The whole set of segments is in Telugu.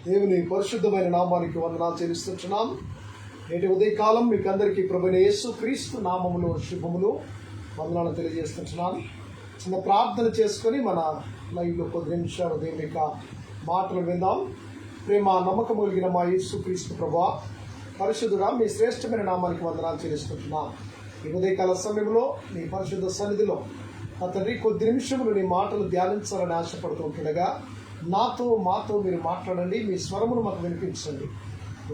దేవుని పరిశుద్ధమైన నామానికి వందనాలు చెల్లిస్తున్నాం. నేటి ఉదయకాలం మీకు అందరికీ ప్రభువైన యేసు క్రీస్తు నామములో శుభములు వందనాలు తెలియజేస్తున్నాను. చిన్న ప్రార్థన చేసుకొని మన లైవ్లో కొద్ది నిమిషాలు దేవుని యొక్క మాటలు విందాం. ప్రేమ నమ్మకం కలిగిన మా యేసు క్రీస్తు ప్రభువా, పరిశుద్ధుడా, మీ శ్రేష్టమైన నామానికి వందనాలు చెల్లిస్తున్నాం. ఈ ఉదయకాల సమయంలో నీ పరిశుద్ధ సన్నిధిలో నా తండ్రి కొద్ది నిమిషములు నీ మాటలు ధ్యానించాలని ఆశపడుతుండగా మాతో మీరు మాట్లాడండి. మీ స్వరమును మాకు వినిపించండి.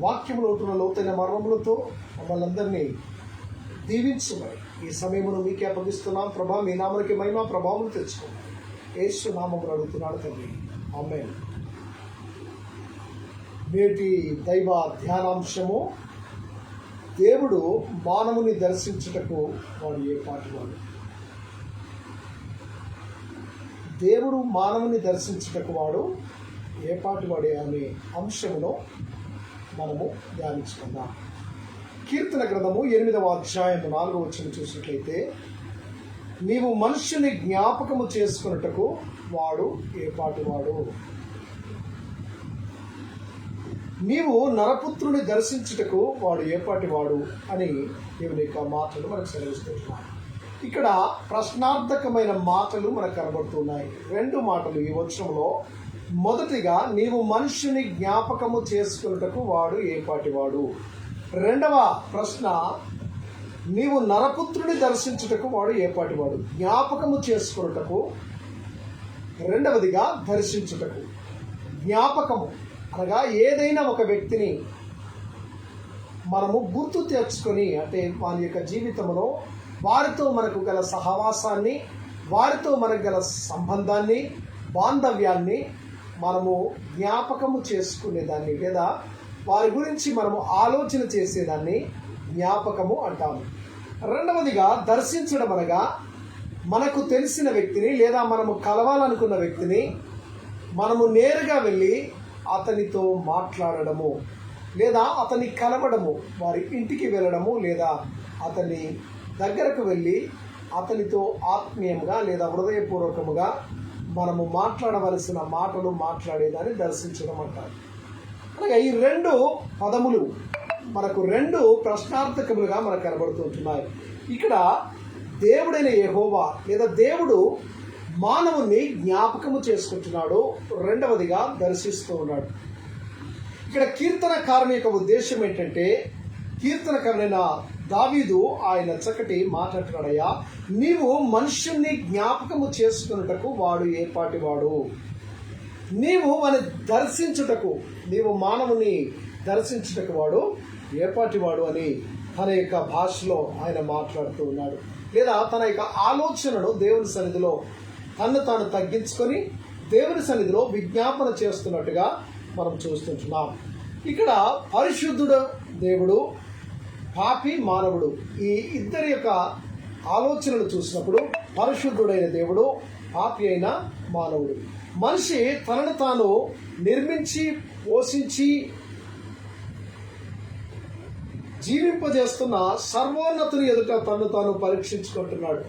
వాక్యములో ఉంటున్న లోతైన మర్మములతో మమ్మల్ని అందరినీ దీవించమని ఈ సమయమును మీకే అప్పగిస్తున్నాం. ప్రభా, మీ నామనికి మహిమ ప్రభావం తెచ్చుకోండి. యేసు నామమును అడుగుతున్నాడు తండ్రి, ఆమేన్. నేటి దైవ ధ్యానాంశము, దేవుడు మానవుని దర్శించుటకు వాడు ఏ పాటివాడు. దేవుడు మానవుని దర్శించుటకు వాడు ఏ పాటివాడే అనే అంశమును మనము ధ్యానించుకుందాం. కీర్తన గ్రంథము 8వ అధ్యాయము 4వ వచనం చూసినట్లయితే, నీవు మనుష్యుని జ్ఞాపకము చేసుకున్నటకు వాడు ఏ పాటివాడు. నీవు నరపుత్రుని దర్శించుటకు వాడు ఏ పాటివాడు అని దేవుని యొక్క మాటలు మనకు సెలవిస్తున్నాడు. ఇక్కడ ప్రశ్నార్థకమైన మాటలు మనకు కనబడుతున్నాయి. 2 మాటలు ఈ వచనంలో. మొదటిగా, నీవు మనుష్యుని జ్ఞాపకము చేసుకున్నటకు వాడు ఏ పాటివాడు. రెండవ ప్రశ్న, నీవు నరపుత్రుని దర్శించుటకు వాడు ఏ పాటివాడు. జ్ఞాపకము చేసుకున్నటకు, రెండవదిగా దర్శించుటకు. జ్ఞాపకము అనగా ఏదైనా ఒక వ్యక్తిని మనము గుర్తు తెచ్చుకొని, అంటే వారి యొక్క జీవితంలో వారితో మనకు గల సహవాసాన్ని, వారితో మనకు గల సంబంధాన్ని, బాంధవ్యాన్ని మనము జ్ఞాపకము చేసుకునేదాన్ని, లేదా వారి గురించి మనము ఆలోచన చేసేదాన్ని జ్ఞాపకము అంటాము. రెండవదిగా దర్శించడం అనగా మనకు తెలిసిన వ్యక్తిని, లేదా మనము కలవాలనుకున్న వ్యక్తిని మనము నేరుగా వెళ్ళి అతనితో మాట్లాడడము, లేదా అతన్ని కలవడము, వారి ఇంటికి వెళ్ళడము, లేదా అతన్ని దగ్గరకు వెళ్ళి అతనితో ఆత్మీయంగా లేదా హృదయపూర్వకముగా మనము మాట్లాడవలసిన మాటలు మాట్లాడేదాన్ని దర్శించడం అంటారు. అనగా ఈ 2 పదములు మనకు 2 ప్రశ్నార్థకములుగా మనకు కనబడుతుంటున్నాయి. ఇక్కడ దేవుడైన యెహోవా లేదా దేవుడు మానవుని జ్ఞాపకము చేసుకుంటున్నాడు, రెండవదిగా దర్శిస్తూ ఉన్నాడు. ఇక్కడ కీర్తనకారుని యొక్క ఉద్దేశం ఏంటంటే, కీర్తనకారుడైన దావీదు ఆయన చక్కటి మాట్లాడుతున్నాడయ్యా, నీవు మనుష్యుణ్ణి జ్ఞాపకము చేసుకున్నటకు వాడు ఏ పాటివాడు. నీవు వాని దర్శించుటకు, నీవు మానవుని దర్శించుటకు వాడు ఏ పాటివాడు అని తన యొక్క భాషలో ఆయన మాట్లాడుతూ ఉన్నాడు. లేదా తన యొక్క ఆలోచనను దేవుని సన్నిధిలో తను తాను తగ్గించుకొని దేవుని సన్నిధిలో విజ్ఞాపన చేస్తున్నట్టుగా మనం చూస్తుంటున్నాం. ఇక్కడ పరిశుద్ధుడు దేవుడు, పాపి మానవుడు, ఈ ఇద్దరి యొక్క ఆలోచనలు చూసినప్పుడు పరిశుద్ధుడైన దేవుడు, పాపి అయిన మానవుడు. మనిషి తనను తాను నిర్మించి పోషించి జీవింపజేస్తున్న సర్వోన్నతుని ఎదుట తనను తాను పరీక్షించుకుంటున్నాడు.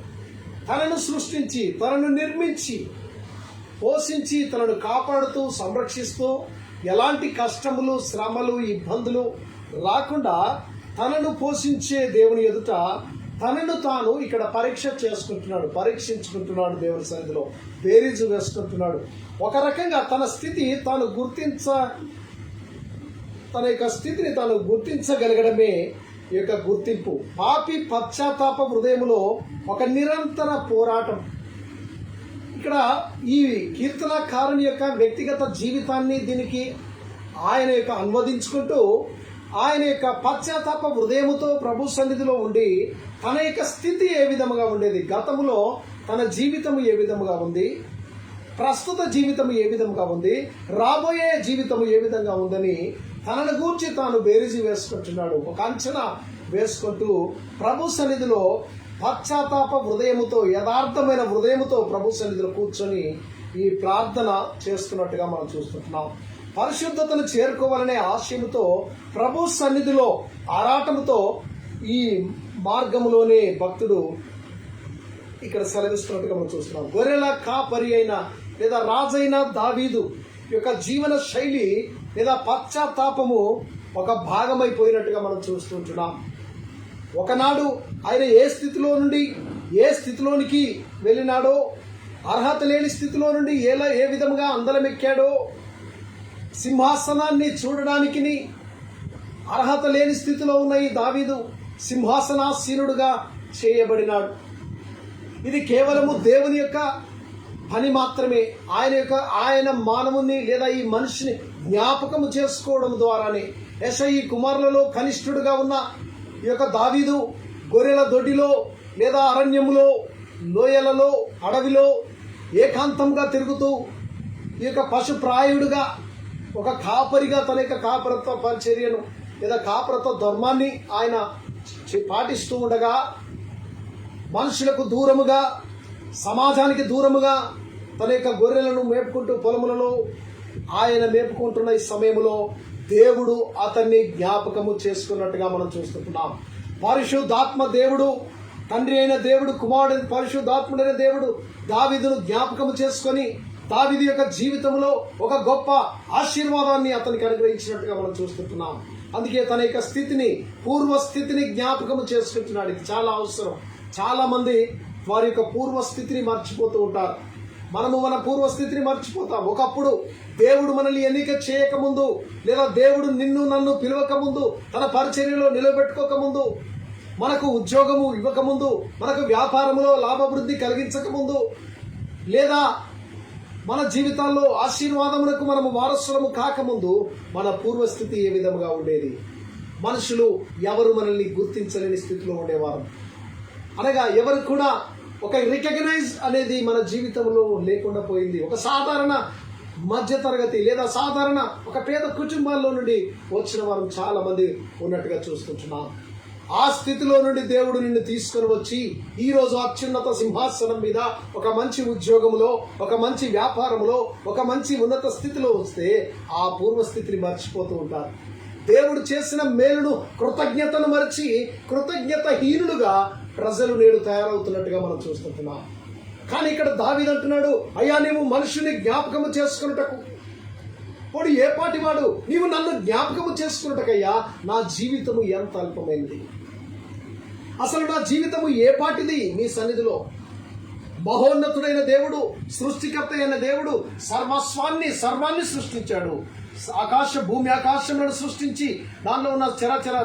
తనను సృష్టించి, తనను నిర్మించి, పోషించి, తనను కాపాడుతూ సంరక్షిస్తూ ఎలాంటి కష్టములు, శ్రమలు, ఇబ్బందులు రాకుండా తనను పోషించే దేవుని ఎదుట తనను తాను ఇక్కడ పరీక్షించుకుంటున్నాడు. దేవుని సన్నిధిలో బేరీజు వేసుకుంటున్నాడు. ఒక రకంగా తన యొక్క స్థితిని తాను గుర్తించగలగడమే ఈ యొక్క గుర్తింపు. పాపి పశ్చాత్తాప హృదయములో ఒక నిరంతర పోరాటం. ఇక్కడ ఈ కీర్తనకారుని యొక్క వ్యక్తిగత జీవితాన్ని దీనికి ఆయన యొక్క అనువదించుకుంటూ, ఆయన యొక్క పశ్చాత్తాప హృదయముతో ప్రభు సన్నిధిలో ఉండి తన యొక్క స్థితి ఏ విధముగా ఉండేది, గతములో తన జీవితము ఏ విధముగా ఉంది, ప్రస్తుత జీవితం ఏ విధంగా ఉంది, రాబోయే జీవితం ఏ విధంగా ఉందని తనను గూర్చి తాను బేరీజు వేసుకుంటున్నాడు. ఒక అంచనా వేసుకుంటూ ప్రభు సన్నిధిలో పశ్చాత్తాప హృదయముతో, యథార్థమైన హృదయముతో ప్రభు సన్నిధిలో కూర్చొని ఈ ప్రార్థన చేస్తున్నట్టుగా మనం చూస్తుంటున్నాం. పరిశుద్ధతను చేరుకోవాలనే ఆశయముతో ప్రభు సన్నిధిలో ఆరాటముతో ఈ మార్గములోనే భక్తుడు ఇక్కడ సెలవిస్తున్నట్టుగా మనం చూస్తున్నాం. గొర్రెల కాపరి అయిన లేదా రాజైన దావీదు యొక్క జీవన శైలి లేదా పశ్చాత్తాపము ఒక భాగమైపోయినట్టుగా మనం చూస్తుంటున్నాం. ఒకనాడు ఆయన ఏ స్థితిలో నుండి ఏ స్థితిలోనికి వెళ్ళినాడో, అర్హత లేని స్థితిలో నుండి ఏ విధముగా అందలమెక్కాడో, సింహాసనాన్ని చూడడానికి అర్హత లేని స్థితిలో ఉన్న ఈ దావీదు సింహాసనాసీనుడుగా చేయబడినాడు. ఇది కేవలము దేవుని యొక్క పని మాత్రమే. ఆయన మానవుని లేదా ఈ మనిషిని జ్ఞాపకము చేసుకోవడం ద్వారానే యెషయి కుమారులలో కనిష్ఠుడుగా ఉన్న ఈ యొక్క దావీదు గొర్రెల దొడ్డిలో లేదా అరణ్యములో, లోయలలో, అడవిలో ఏకాంతంగా తిరుగుతూ ఈ యొక్క పశుప్రాయుడుగా ఒక కాపరిగా తన యొక్క కాపరత్వ పరిచర్యను లేదా కాపరత్వ ధర్మాన్ని ఆయన పాటిస్తూ ఉండగా, మనుషులకు దూరముగా, సమాజానికి దూరముగా తన యొక్క గొర్రెలను మేపుకుంటూ పొలములలో ఆయన మేపుకుంటున్న ఈ సమయంలో దేవుడు అతన్ని జ్ఞాపకము చేసుకున్నట్టుగా మనం చూస్తున్నాం. పరిశుద్ధాత్మ దేవుడు, తండ్రి అయిన దేవుడు, కుమారుడు పరిశుద్ధాత్ముడైన దేవుడు దావీదును జ్ఞాపకము చేసుకొని దావీదు యొక్క జీవితంలో ఒక గొప్ప ఆశీర్వాదాన్ని అతనికి అనుగ్రహించినట్టుగా మనం చూస్తున్నాం. అందుకే తన యొక్క స్థితిని, పూర్వస్థితిని జ్ఞాపకము చేసుకుంటున్నాడు. ఇది చాలా అవసరం. చాలా మంది వారి యొక్క పూర్వస్థితిని మర్చిపోతూ ఉంటారు. మనము మన పూర్వస్థితిని మర్చిపోతాం. ఒకప్పుడు దేవుడు మనల్ని ఎన్నిక చేయకముందు, లేదా దేవుడు నిన్ను నన్ను పిలవకముందు, తన పరిచర్యలో నిలబెట్టుకోకముందు, మనకు ఉద్యోగము ఇవ్వకముందు, మనకు వ్యాపారంలో లాభవృద్ధి కలిగించకముందు, లేదా మన జీవితాల్లో ఆశీర్వాదములకు మనము వారసులము కాకముందు మన పూర్వస్థితి ఏ విధముగా ఉండేది? మనుషులు ఎవరు మనల్ని గుర్తించలేని స్థితిలో ఉండేవారు. అనగా ఎవరు కూడా ఒక రికగ్నైజ్ అనేది మన జీవితంలో లేకుండా పోయింది. ఒక సాధారణ మధ్యతరగతి లేదా సాధారణ ఒక పేద కుటుంబాల్లో నుండి వచ్చిన వారు చాలా మంది ఉన్నట్టుగా చూస్తుంటున్నాం. ఆ స్థితిలో నుండి దేవుడు నిన్ను తీసుకొని వచ్చి ఈ రోజు అత్యున్నత సింహాసనం మీద, ఒక మంచి ఉద్యోగంలో, ఒక మంచి వ్యాపారంలో, ఒక మంచి ఉన్నత స్థితిలో వస్తే ఆ పూర్వస్థితిని మర్చిపోతూ ఉంటారు. దేవుడు చేసిన మేలును, కృతజ్ఞతను మరిచి కృతజ్ఞతహీనులుగా ప్రజలు నేడు తయారవుతున్నట్టుగా మనం చూస్తున్నాం. కానీ ఇక్కడ దావీదు అంటున్నాడు, అయ్యా నీవు మనుషుని జ్ఞాపకము చేసుకున్నటకు వాడు ఏ పాటి వాడు, నీవు నన్ను జ్ఞాపకము చేసుకున్నటకయ్యా నా జీవితము ఎంత అల్పమైనది. అసలు నా జీవితము ఏ పాటిది నీ సన్నిధిలో? మహోన్నతుడైన దేవుడు, సృష్టికర్త అయిన దేవుడు సర్వాన్ని సృష్టించాడు. భూమి ఆకాశములను సృష్టించి దానిలో ఉన్న చరాచర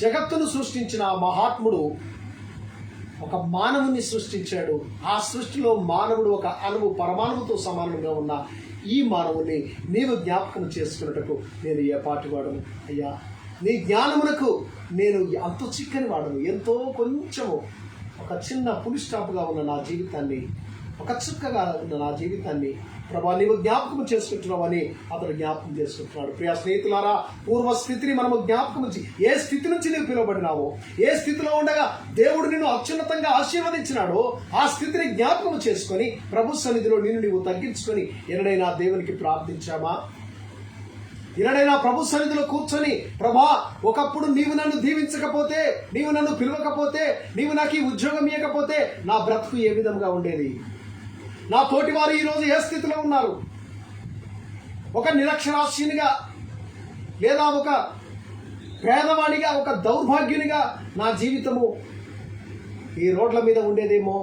జగత్తును సృష్టించిన ఆ మహాత్ముడు ఒక మానవుని సృష్టించాడు. ఆ సృష్టిలో మానవుడు ఒక అణువు, పరమాణువుతో సమానంగా ఉన్న ఈ మానవుని నీవు జ్ఞాపకం చేసుకున్నటకు నేను ఏ పాటి వాడను అయ్యా? నీ జ్ఞానమునకు నేను అంత చిక్కని వాడను. ఎంతో కొంచెము, ఒక చిన్న పులి స్టాప్గా ఉన్న నా జీవితాన్ని, ఒక చుక్కగా ఉన్న నా జీవితాన్ని ప్రభా నీవు జ్ఞాపకం చేసుకుంటున్నావని అతడు జ్ఞాపకం చేసుకుంటున్నాడు. ప్రియ స్నేహితులారా, పూర్వస్థితిని మనము జ్ఞాపకం ఏ స్థితి నుంచి నీవు పిలువబడినావో, ఏ స్థితిలో ఉండగా దేవుడు నిన్ను అత్యున్నతంగా ఆశీర్వదించినాడో ఆ స్థితిని జ్ఞాపకం చేసుకొని ప్రభు సన్నిధిలో నిన్ను నీవు తగ్గించుకొని ఎన్నడైనా దేవునికి ప్రార్థించామా? ఎన్నడైనా ప్రభు సన్నిధిలో కూర్చొని, ప్రభా ఒకప్పుడు నీవు నన్ను దీవించకపోతే, నీవు నన్ను పిలవకపోతే, నీవు నాకు ఈ ఉద్యోగం ఇవ్వకపోతే నా బ్రతుకు ఏ విధంగా ఉండేది? నా తోటి వారు ఈరోజు ఏ స్థితిలో ఉన్నారు? ఒక నిరక్షరాస్యునిగా, లేదా ఒక పేదవాడిగా, ఒక దౌర్భాగ్యునిగా నా జీవితము ఈ రోడ్ల మీద ఉండేదేమో.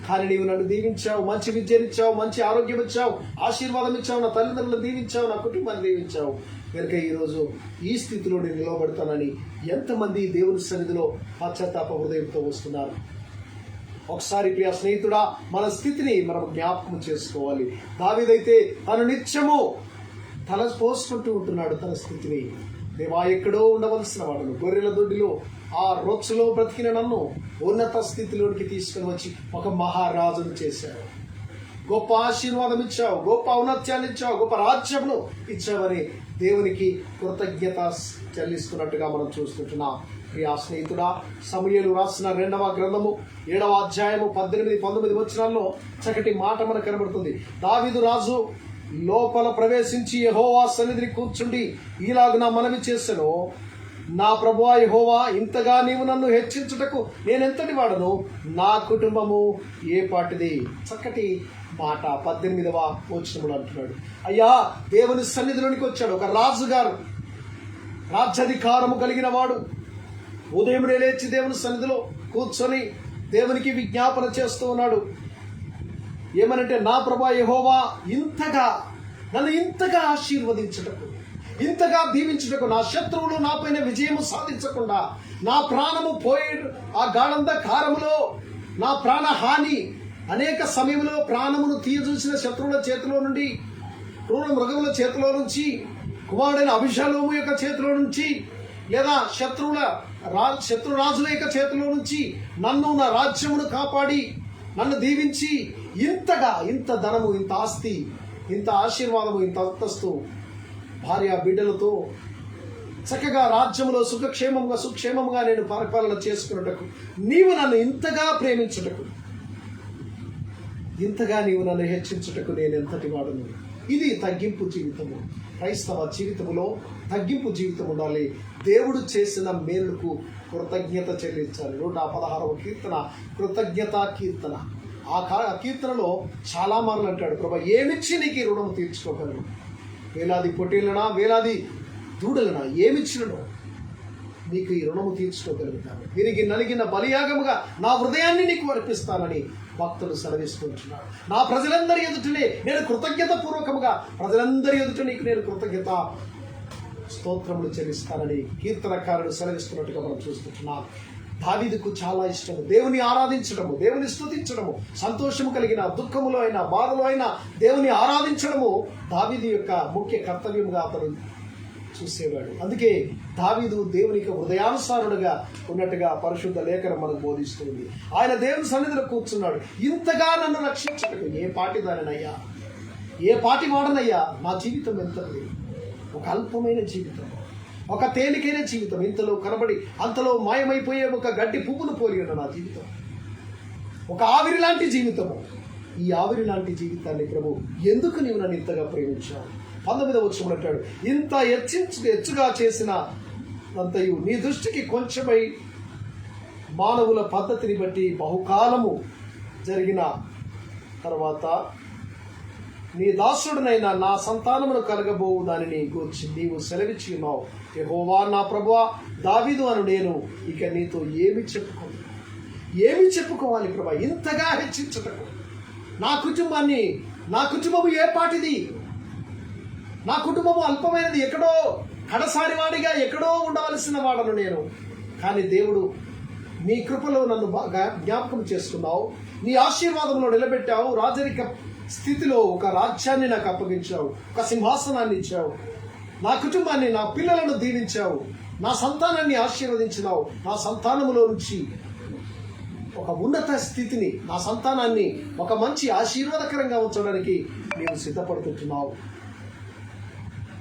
కానీ నీవు నన్ను దీవించావు, మంచి విద్యనిచ్చావు, మంచి ఆరోగ్యం ఇచ్చావు, ఆశీర్వాదం ఇచ్చావు, నా తల్లిదండ్రులను దీవించావు, నా కుటుంబాన్ని దీవించావు. కనుక ఈరోజు ఈ స్థితిలో నేను నిలబడతానని ఎంతమంది దేవుని సన్నిధిలో పశ్చాత్తాప హృదయంతో వస్తున్నారు? ఒకసారి ప్రియ స్నేహితుడా, మన స్థితిని మనం జ్ఞాపకం చేసుకోవాలి. దావీదైతే తను నిత్యము తల పోసుకుంటూ ఉంటున్నాడు తన స్థితిని. దేవా, ఎక్కడో ఉండవలసిన వాడును, గొర్రెల దొడ్డిలో ఆ రొచ్చులో బ్రతికిన నన్ను ఉన్నత స్థితిలోనికి తీసుకుని వచ్చి ఒక మహారాజును చేశావు. గొప్ప ఆశీర్వాదం ఇచ్చావు, గొప్ప ఔన్నత్యాన్ని ఇచ్చావు, గొప్ప రాజ్యమును ఇచ్చావని దేవునికి కృతజ్ఞత చెల్లిస్తున్నట్టుగా మనం చూస్తుంటున్నాం. ప్రియా స్నేహితుడా, సమూయేలు రాసిన 2వ గ్రంథము 7వ అధ్యాయము 18-19 వచనాల్లో చక్కటి మాట మనకు కనబడుతుంది. దావీదు రాజు లోపల ప్రవేశించి యెహోవా సన్నిధిని కూర్చుండి ఈలాగున మనవి చేసెను, నా ప్రభువా యెహోవా, ఇంతగా నీవు నన్ను హెచ్చించుటకు నేనెంతటి వాడను? నా కుటుంబము ఏ పాటిది? చక్కటి మాట 18వ వచనంలో అంటున్నాడు, అయ్యా దేవుని సన్నిధిలోనికి వచ్చాడు ఒక రాజుగారు, రాజ్యాధికారము కలిగిన వాడు. ఉదయం లేచి దేవుని సన్నిధిలో కూర్చొని దేవునికి విజ్ఞాపన చేస్తూ ఉన్నాడు. ఏమనంటే, నా ప్రభువా యెహోవా నన్ను ఇంతగా ఆశీర్వదించుటకు, ఇంతగా దీవించుటకు, నా శత్రువులు నాపైన విజయము సాధించకుండా, నా ప్రాణము పోయి ఆ గాఢంధకారములో నా ప్రాణహాని, అనేక సమయంలో ప్రాణమును తీయజూసిన శత్రువుల చేతిలో నుండి, క్రూర మృగముల చేతిలో నుంచి, కుమారుడైన అభిషాలోము యొక్క చేతిలో నుంచి, లేదా శత్రురాజుల యొక్క చేతిలో నుంచి నన్ను, నా రాజ్యమును కాపాడి నన్ను దీవించి ఇంత ధనము, ఇంత ఆస్తి, ఇంత ఆశీర్వాదము, ఇంత అంతస్తు, భార్య బిడ్డలతో చక్కగా రాజ్యములో సుక్షేమముగా నేను పరిపాలన చేసుకున్నటకు, నీవు నన్ను ఇంతగా ప్రేమించుటకు, ఇంతగా నీవు నన్ను హెచ్చించుటకు నేను ఎంతటి వాడును. ఇది తగ్గింపు జీవితము. క్రైస్తవ జీవితములో తగ్గింపు జీవితం ఉండాలి. దేవుడు చేసిన మేలుకు కృతజ్ఞత చెల్లించాలి. 116వ కీర్తన కృతజ్ఞతా కీర్తన. ఆ కీర్తనలో చాలా మార్లు అంటాడు, ప్రభా ఏమిచ్చి నీకు ఈ రుణం తీర్చుకోగలను? వేలాది పొట్టేళ్ళనా, వేలాది దూడలనా, ఏమిచ్చినను నీకు ఈ రుణము తీర్చుకోగలుగుతాను. దీనికి నలిగిన బలియాగముగా నా హృదయాన్ని నీకు అర్పిస్తానని భక్తులు సెలవిస్తుంటున్నాడు. నా ప్రజలందరి ఎదుటనే నేను కృతజ్ఞత పూర్వకముగా, ప్రజలందరి ఎదుట నీకు నేను కృతజ్ఞత స్తోత్రములు చెల్లిస్తానని కీర్తనకారుడు సెలవిస్తున్నట్టుగా మనం చూస్తుంటున్నాం. దావీదుకు చాలా ఇష్టము దేవుని ఆరాధించడము, దేవుని స్తుతించడము, సంతోషము కలిగిన దుఃఖములో అయినా బాధలో అయినా దేవుని ఆరాధించడము దావీదు యొక్క ముఖ్య కర్తవ్యముగా అతను చూసేవాడు. అందుకే దావీదు దేవునికి హృదయానుసారుడుగా ఉన్నట్టుగా పరిశుద్ధ లేఖనం మనకు బోధిస్తుంది. ఆయన దేవుని సన్నిధిలో కూర్చున్నాడు. ఇంతగా నన్ను రక్షించటకు ఏ పాటిదానయ్యా, ఏ పాటి వాడనయ్యా, నా జీవితం ఎంతది, ఒక అల్పమైన జీవితం, ఒక తేలికైన జీవితం, ఇంతలో కనబడి అంతలో మాయమైపోయే ఒక గడ్డి పువ్వును పోలి ఉన్న నా జీవితం, ఒక ఆవిరి లాంటి జీవితము. ఈ ఆవిరి లాంటి జీవితాన్ని ప్రభు ఎందుకు నీవు నన్ను ఇంతగా ప్రేమించావు? 19వ వచనంలో అంటాడు, ఇంత హెచ్చుగా చేసిన అంతయు నీ దృష్టికి కొంచెమై మానవుల పద్ధతిని బట్టి బహుకాలము జరిగిన తర్వాత నీ దాసుడునైనా నా సంతానమును కలగబోవు దానిని గూర్చి నీవు సెలవిచ్చి ఉన్నావు. యెహోవా నా ప్రభువా, దావీదు అను నేను ఇక నీతో ఏమి చెప్పుకోవాలి ప్రభా? ఇంతగా హెచ్చించుటకు నా కుటుంబము ఏ పాటిది? నా కుటుంబము అల్పమైనది, ఎక్కడో కడసారి వాడిగా ఎక్కడో ఉండవలసిన వాడను నేను. కానీ దేవుడు నీ కృపలో నన్ను బాగా జ్ఞాపకం చేసుకున్నావు, నీ ఆశీర్వాదంలో నిలబెట్టావు, రాజరిక స్థితిలో ఒక రాజ్యాన్ని నాకు అప్పగించావు, ఒక సింహాసనాన్ని ఇచ్చావు, నా కుటుంబాన్ని, నా పిల్లలను దీవించావు, నా సంతానాన్ని ఆశీర్వదించినావు. నా సంతానములో నుంచి ఒక ఉన్నత స్థితిని, నా సంతానాన్ని ఒక మంచి ఆశీర్వాదకరంగా ఉంచడానికి నీవు సిద్ధపడుతుంటున్నావు.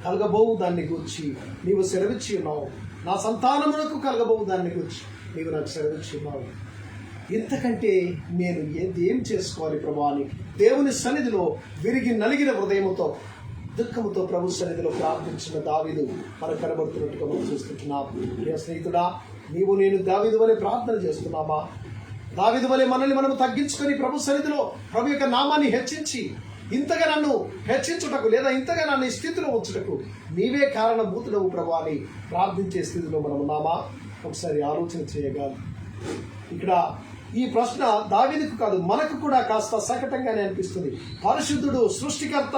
కలగబోవు దాన్ని గూర్చి నీవు సెలవిచ్చి ఉన్నావు. నా సంతానములకు కలగబోవు దాన్ని గూర్చి నీవు నాకు సెలవిచ్చి ఉన్నావు. ఇంతకంటే నేను ఏం చేసుకోవాలి ప్రభా అని దేవుని సన్నిధిలో విరిగి నలిగిన హృదయముతో, దుఃఖముతో ప్రభు సన్నిధిలో ప్రార్థించిన దావీదు మనకు కనబడుతున్నట్టుగా మనం చూస్తున్నాం. ప్రియ స్నేహితుడా, నీవు నేను దావీదు వలె ప్రార్థన చేస్తున్నామా? దావీదు వలె మనల్ని మనం తగ్గించుకొని ప్రభు సన్నిధిలో ప్రభు యొక్క నామాన్ని హెచ్చించి, ఇంతగా నన్ను హెచ్చించుటకు లేదా ఇంతగా నన్ను ఈ స్థితిలో ఉంచుటకు నీవే కారణభూతుడవు ప్రభు అని ప్రార్థించే స్థితిలో మనం ఉన్నామా? ఒకసారి ఆలోచన చేయగలం. ఇక్కడ ఈ ప్రశ్న దావీదుకు కాదు, మనకు కూడా కాస్త సకటంగానే అనిపిస్తుంది. పరిశుద్ధుడు, సృష్టికర్త,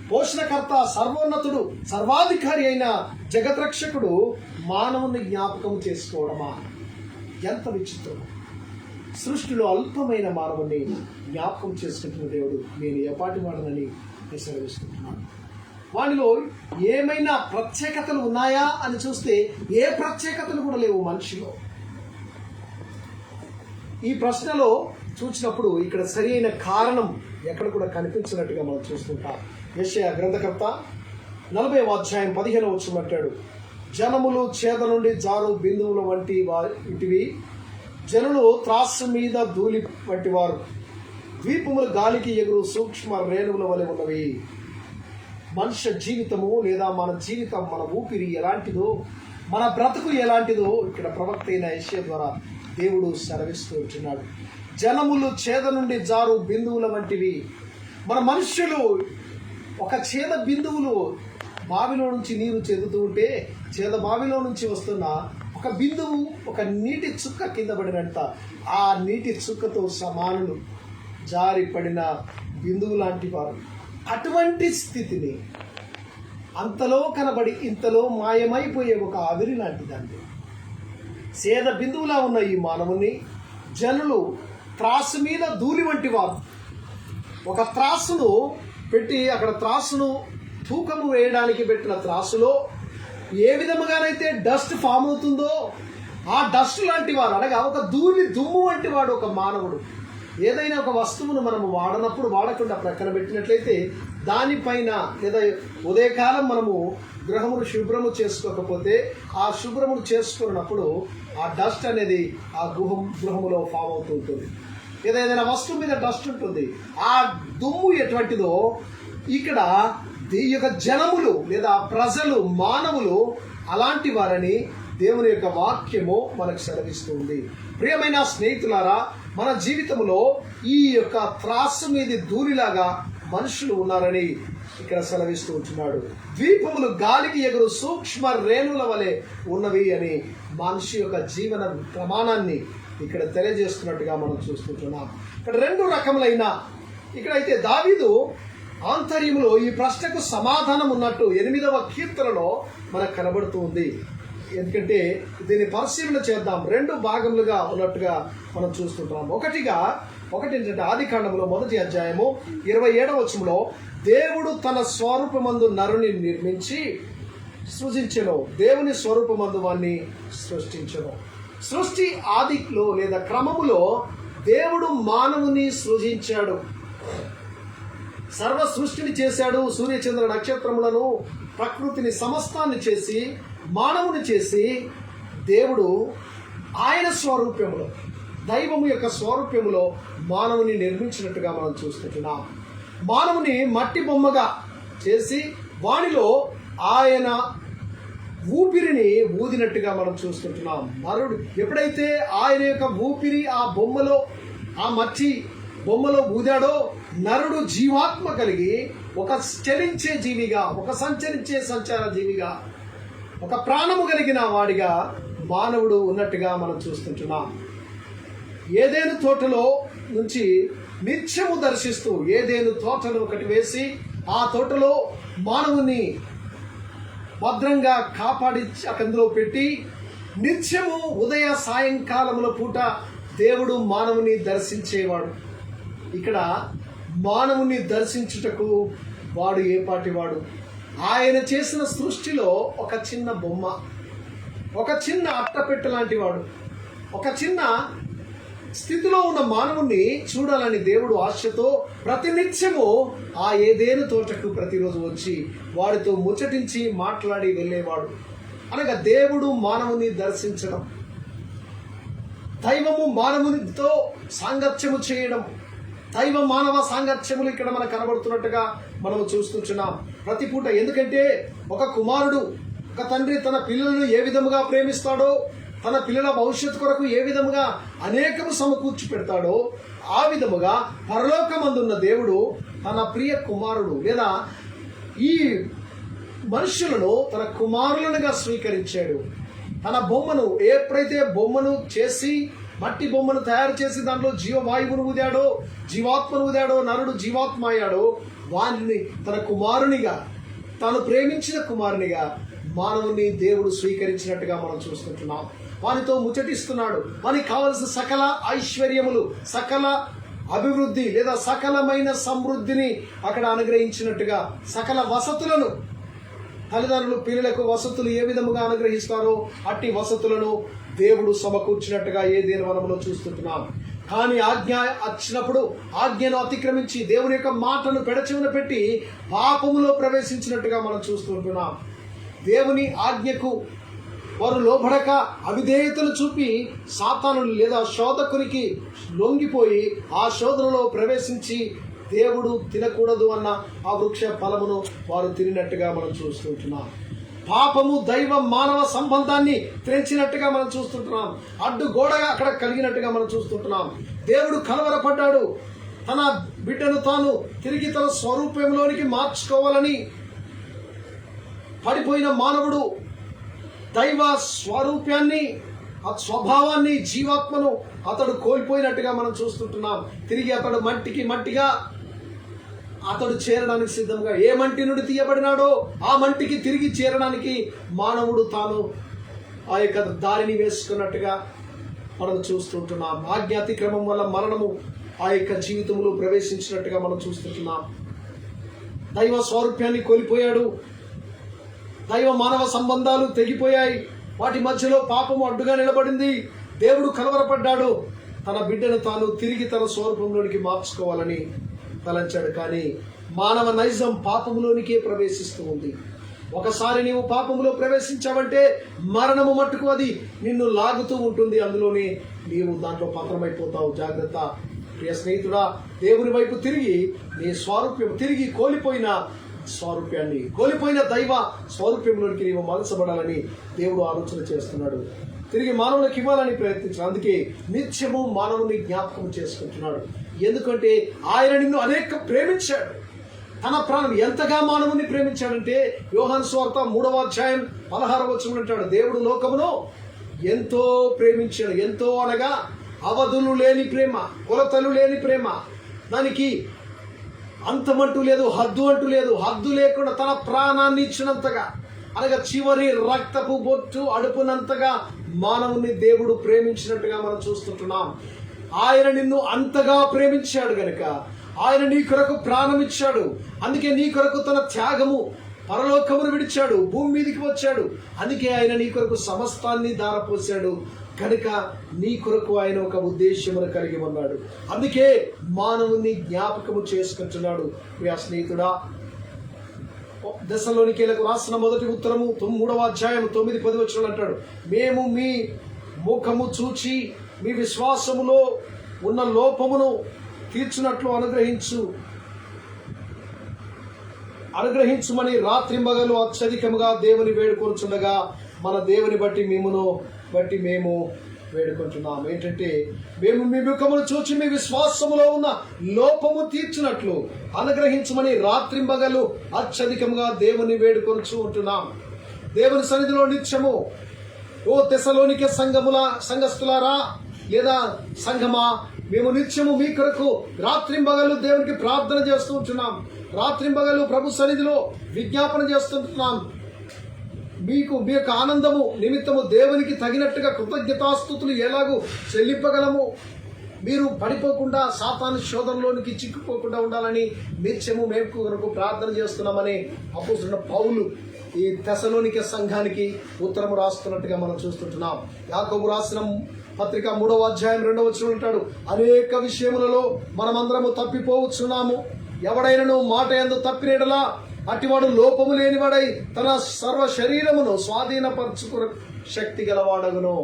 పోషణకర్త, సర్వోన్నతుడు, సర్వాధికారి అయిన జగద్రక్షకుడు మానవుని జ్ఞాపకం చేసుకోవడమా? ఎంత విచిత్రం! సృష్టిలో అల్పమైన మానవుని జ్ఞాపకం చేసుకుంటున్న దేవుడు నేను ఎపాటి వాడనని సెలవిస్తున్నాను. వానిలో ఏమైనా ప్రత్యేకతలు ఉన్నాయా అని చూస్తే ఏ ప్రత్యేకతలు కూడా లేవు మనిషిలో. ఈ ప్రశ్నలో చూసినప్పుడు ఇక్కడ సరి అయిన కారణం ఎక్కడ కూడా కనిపించినట్టుగా మనం చూస్తుంటాం. యెషయా గ్రంథకర్త 40వ అధ్యాయం 15వ వచనం అంటాడు, జనములు చేద నుండి జారు బిందువుల వంటివి, జనులు త్రాసు మీద ధూళి వంటి వారు, ద్వీపములు గాలికి ఎగురు సూక్ష్మ రేణువుల వలె ఉన్నవి. మనుష్య జీవితము లేదా మన జీవితం, మన ఊపిరి ఎలాంటిదో, మన బ్రతుకు ఎలాంటిదో ఇక్కడ ప్రవక్త అయిన యెషయా ద్వారా దేవుడు సెలవిస్తూ ఉంటున్నాడు. జనములు చేద నుండి జారు బిందువుల వంటివి, మన మనుష్యులు ఒక చేద బిందువులు బావిలో నుంచి నీరు చెందుతూ ఉంటే చేద బావిలో నుంచి వస్తున్న ఒక బిందువు, ఒక నీటి చుక్క కింద పడినంత ఆ నీటి చుక్కతో సమానులు, జారి పడిన బిందువు లాంటి వారు. అటువంటి స్థితిని అంతలో కనబడి ఇంతలో మాయమైపోయే ఒక ఆవిరి లాంటిదండి. సేద బిందువులా ఉన్న ఈ మానవుని జనులు త్రాసు మీద ధూళి వంటి వారు. ఒక త్రాసును పెట్టి అక్కడ త్రాసును తూకము వేయడానికి పెట్టిన త్రాసులో ఏ విధముగానైతే డస్ట్ ఫామ్ అవుతుందో ఆ డస్ట్ లాంటి వారు, అనగా ఒక ధూళి దుమ్ము వంటి వాడు ఒక మానవుడు. ఏదైనా ఒక వస్తువును మనము వాడనప్పుడు వాడకుండా ప్రక్కన పెట్టినట్లయితే దానిపైన లేదా ఉదయకాలం మనము గృహమును శుభ్రము చేసుకోకపోతే ఆ శుభ్రమును చేసుకున్నప్పుడు ఆ డస్ట్ అనేది ఆ గృహములో ఫామ్ అవుతూ ఉంటుంది. ఏదైనా వస్తువు మీద డస్ట్ ఉంటుంది. ఆ దుమ్ము ఎటువంటిదో ఇక్కడ ఈ యొక్క జనములు లేదా ప్రజలు, మానవులు అలాంటి వారని దేవుని యొక్క వాక్యము మనకు సెలవిస్తుంది. ప్రియమైన స్నేహితులారా, మన జీవితంలో ఈ యొక్క త్రాసు మీది ధూళిలాగా మనుషులు ఉన్నారని ఇక్కడ సెలవిస్తూ ఉంటున్నాడు. ద్వీపములు గాలికి ఎగురు సూక్ష్మ రేణుల వలె ఉన్నవి అని మనిషి యొక్క జీవన ప్రమాణాన్ని ఇక్కడ తెలియజేస్తున్నట్టుగా మనం చూస్తుంటున్నాం. ఇక్కడ రెండు రకములైన, ఇక్కడైతే దావీదు ఆంతర్యంలో ఈ ప్రశ్నకు సమాధానం ఉన్నట్టు 8వ కీర్తనలో మనకు కనబడుతూ ఉంది. ఎందుకంటే దీన్ని పరిశీలన చేద్దాం. 2 భాగములుగా ఉన్నట్టుగా మనం చూస్తుంటాం. ఒకటి ఏంటంటే ఆదికాండములో 1వ అధ్యాయము 27వ వచనంలో దేవుడు తన స్వరూపమందు నరుని నిర్మించి సృజించెను, దేవుని స్వరూపమందు వాణ్ణి సృష్టించెను. సృష్టి ఆదిలో లేదా క్రమములో దేవుడు మానవుని సృజించాడు, సర్వ సృష్టిని చేశాడు. సూర్యచంద్ర నక్షత్రములను, ప్రకృతిని, సమస్తాన్ని చేసి మానవుని చేసి దేవుడు ఆయన స్వరూప్యములో, దైవము యొక్క స్వరూప్యములో మానవుని నిర్మించినట్టుగా మనం చూస్తుంటున్నాం. మానవుని మట్టి బొమ్మగా చేసి వానిలో ఆయన ఊపిరిని ఊదినట్టుగా మనం చూస్తుంటున్నాం. నరుడు ఎప్పుడైతే ఆయన యొక్క ఊపిరి ఆ బొమ్మలో, ఆ మట్టి బొమ్మలో ఊదాడో నరుడు జీవాత్మ కలిగి ఒక చలించే జీవిగా, ఒక సంచరించే సంచార జీవిగా, ఒక ప్రాణము కలిగిన వాడిగా మానవుడు ఉన్నట్టుగా మనం చూస్తుంటున్నాం. ఏదేను తోటలో నుంచి నిత్యము దర్శిస్తూ ఏదేను తోటను ఒకటి వేసి ఆ తోటలో మానవుని భద్రంగా కాపాడి అందులో పెట్టి నిత్యము ఉదయ సాయంకాలముల పూట దేవుడు మానవుని దర్శించేవాడు. ఇక్కడ మానవుని దర్శించుటకు వాడు ఏ పాటి వాడు? ఆయన చేసిన సృష్టిలో ఒక చిన్న బొమ్మ, ఒక చిన్న అట్టపెట్ట లాంటి వాడు, ఒక చిన్న స్థితిలో ఉన్న మానవుని చూడాలని దేవుడు ఆశతో ప్రతినిత్యము ఆ ఏదేను తోటకు ప్రతిరోజు వచ్చి వాడితో ముచ్చటించి మాట్లాడి వెళ్ళేవాడు. అనగా దేవుడు మానవుని దర్శించడం, దైవము మానవునితో సాంగత్యము చేయడం, దైవ మానవ సాంగత్యములు ఇక్కడ మనకు కనబడుతున్నట్టుగా మనము చూస్తున్నాం ప్రతి పూట. ఎందుకంటే ఒక కుమారుడు, ఒక తండ్రి తన పిల్లలను ఏ విధముగా ప్రేమిస్తాడో, తన పిల్లల భవిష్యత్తు కొరకు ఏ విధముగా అనేకము సమకూర్చి పెడతాడో ఆ విధముగా పరలోకమందున్న దేవుడు తన ప్రియ కుమారుడు లేదా ఈ మనుషులను తన కుమారులనుగా స్వీకరించాడు. తన బొమ్మను, ఎప్పుడైతే బొమ్మను చేసి మట్టి బొమ్మను తయారు చేసి దాంట్లో జీవవాయువును ఊదాడో, జీవాత్మను ఊదాడో, నరుడు జీవాత్మ అయ్యాడో, వారిని తన కుమారునిగా, తాను ప్రేమించిన కుమారునిగా మానవుని దేవుడు స్వీకరించినట్టుగా మనం చూస్తుంటున్నాం. వానితో ముచ్చటిస్తున్నాడు. వానికి కావలసిన సకల ఐశ్వర్యములు, సకల అభివృద్ధి లేదా సకలమైన సమృద్ధిని అక్కడ అనుగ్రహించినట్టుగా, సకల వసతులను, తల్లిదండ్రులు పిల్లలకు వసతులు ఏ విధముగా అనుగ్రహిస్తారో అట్టి వసతులను దేవుడు సమకూర్చినట్టుగా ఏదైనా వనంలో చూస్తుంటున్నాం. కానీ ఆజ్ఞ వచ్చినప్పుడు ఆజ్ఞను అతిక్రమించి దేవుని యొక్క మాటను పెడచెవిన పెట్టి పాపములో ప్రవేశించినట్టుగా మనం చూస్తుంటున్నాం. దేవుని ఆజ్ఞకు వారు లోబడక అవిధేయతను చూపి సాతాను లేదా శోధకునికి లొంగిపోయి ఆ శోధనలో ప్రవేశించి దేవుడు తినకూడదు అన్న ఆ వృక్ష ఫలమును వారు తిరిగినట్టుగా మనం చూస్తుంటున్నాం. పాపము దైవ మానవ సంబంధాన్ని తెంచినట్టుగా మనం చూస్తుంటున్నాం. అడ్డు గోడగా అక్కడ కలిగినట్టుగా మనం చూస్తుంటున్నాం. దేవుడు కలవరపడ్డాడు. తన బిడ్డను తాను తిరిగి తన స్వరూపంలోనికి మార్చుకోవాలని పడిపోయిన మానవుడు దైవ స్వరూపాన్ని, ఆ స్వభావాన్ని, జీవాత్మను అతడు కోల్పోయినట్టుగా మనం చూస్తుంటున్నాం. తిరిగి అతడు మట్టిగా అతడు చేరడానికి సిద్ధంగా, ఏ మంటి నుండి తీయబడినాడో ఆ మంటికి తిరిగి చేరడానికి మానవుడు తాను ఆ యొక్క దారిని వేసుకున్నట్టుగా మనం చూస్తుంటున్నాం. ఆజ్ఞాతిక్రమం వల్ల మరణము ఆ యొక్క జీవితంలో ప్రవేశించినట్టుగా మనం చూస్తుంటున్నాం. దైవ స్వరూపాన్ని కోల్పోయాడు. దైవ మానవ సంబంధాలు తెగిపోయాయి. వాటి మధ్యలో పాపము అడ్డుగా నిలబడింది. దేవుడు కలవరపడ్డాడు. తన బిడ్డను తాను తిరిగి తన స్వరూపంలోనికి మార్చుకోవాలని తలంచాడు. కానీ మానవ నైజం పాపములోనికే ప్రవేశిస్తూ ఉంది. ఒకసారి నీవు పాపములో ప్రవేశించావంటే మరణము మట్టుకు అది నిన్ను లాగుతూ ఉంటుంది. అందులోనే నీవు దాంట్లో పత్రమైపోతావు. జాగ్రత్త ప్రియ స్నేహితుడా, దేవుని వైపు తిరిగి నీ స్వారూప్యం, తిరిగి కోల్పోయిన స్వారూప్యాన్ని, కోల్పోయిన దైవ స్వారూప్యంలోనికి నీవు మలసబడాలని దేవుడు ఆలోచన చేస్తున్నాడు. తిరిగి మానవులకు ఇవ్వాలని ప్రయత్నించాడు. అందుకే నిత్యము మానవుని జ్ఞాపకం చేసుకుంటున్నాడు. ఎందుకంటే ఆయన నిన్ను అనేక ప్రేమించాడు. తన ప్రాణం ఎంతగా మానవుని ప్రేమించాడంటే యోహాను సువార్త 3వ అధ్యాయం 16వ వచనం అంటాడు, దేవుడు లోకమును ఎంతో ప్రేమించాడు. ఎంతో అనగా అవధులు లేని ప్రేమ, కొలతలు లేని ప్రేమ, దానికి అంతమంటూ లేదు, హద్దు అంటూ లేదు. హద్దు లేకుండా తన ప్రాణాన్ని ఇచ్చినంతగా, అనగా చివరి రక్తపు బొట్టు అడుపునంతగా మానవుని దేవుడు ప్రేమించినట్టుగా మనం చూస్తుంటున్నాం. ఆయన నిన్ను అంతగా ప్రేమించాడు గనుక ఆయన నీ కొరకు ప్రాణం ఇచ్చాడు. అందుకే నీ కొరకు తన త్యాగము, పరలోకమును విడిచాడు, భూమి మీదికి వచ్చాడు. అందుకే ఆయన నీ కొరకు సమస్తాన్ని ధారపోసాడు. కనుక నీ కొరకు ఆయన ఒక ఉద్దేశమును కలిగి ఉన్నాడు. అందుకే మానవుని జ్ఞాపకము చేసుకుంటున్నాడు. ప్రియ స్నేహితుడా, దశలోనికేలకు రాసిన మొదటి ఉత్తరము 3వ అధ్యాయం 9-10 వచనాలు అంటాడు, మేము మీ ముఖము చూచి మీ విశ్వాసములో ఉన్న లోపమును తీర్చున్నట్లు అనుగ్రహించుమని రాత్రింబగలు అత్యధికముగా దేవుని వేడుకొనుచుండగా మన దేవుని బట్టి మేము వేడుకుంటున్నాం. ఏంటంటే మేము మీ ముఖమును చూచి మీ విశ్వాసములో ఉన్న లోపము తీర్చినట్లు అనుగ్రహించమని రాత్రింబగలు అత్యధికంగా దేవుని వేడుకొనుచు ఉంటున్నాం. దేవుని సన్నిధిలో నిత్యము, ఓ తెస్సలోనికే సంఘస్థులారా లేదా సంఘమా, మేము నిత్యము మీ కొరకు రాత్రింబగలు దేవునికి ప్రార్థన చేస్తూ ఉంటున్నాం. రాత్రింబగలు ప్రభు సన్నిధిలో విజ్ఞాపన చేస్తుంటున్నాం. మీ యొక్క ఆనందము నిమిత్తము దేవునికి తగినట్టుగా కృతజ్ఞతాస్తుతులు ఎలాగూ చెల్లింపగలము. మీరు పడిపోకుండా, సాతాను శోధనలోనికి చిక్కుకోకుండా ఉండాలని నిత్యము మేము కొరకు ప్రార్థన చేస్తున్నామని అపోస్తలుడైన పౌలు ఈ తెస్సలోనికే సంఘానికి ఉత్తరము రాస్తున్నట్టుగా మనం చూస్తుంటున్నాం. యాకోబు రాసిన పత్రిక 3వ అధ్యాయం 2వ వచనం అంటాడు, అనేక విషయములలో మనమందరము తప్పిపోవచ్చున్నాము. ఎవడైనను మాట యందు తప్పినడలా అటివాడు లోపము లేనివాడై తన సర్వ శరీరమును స్వాధీనపరచుకున్న శక్తి గలవాడగును.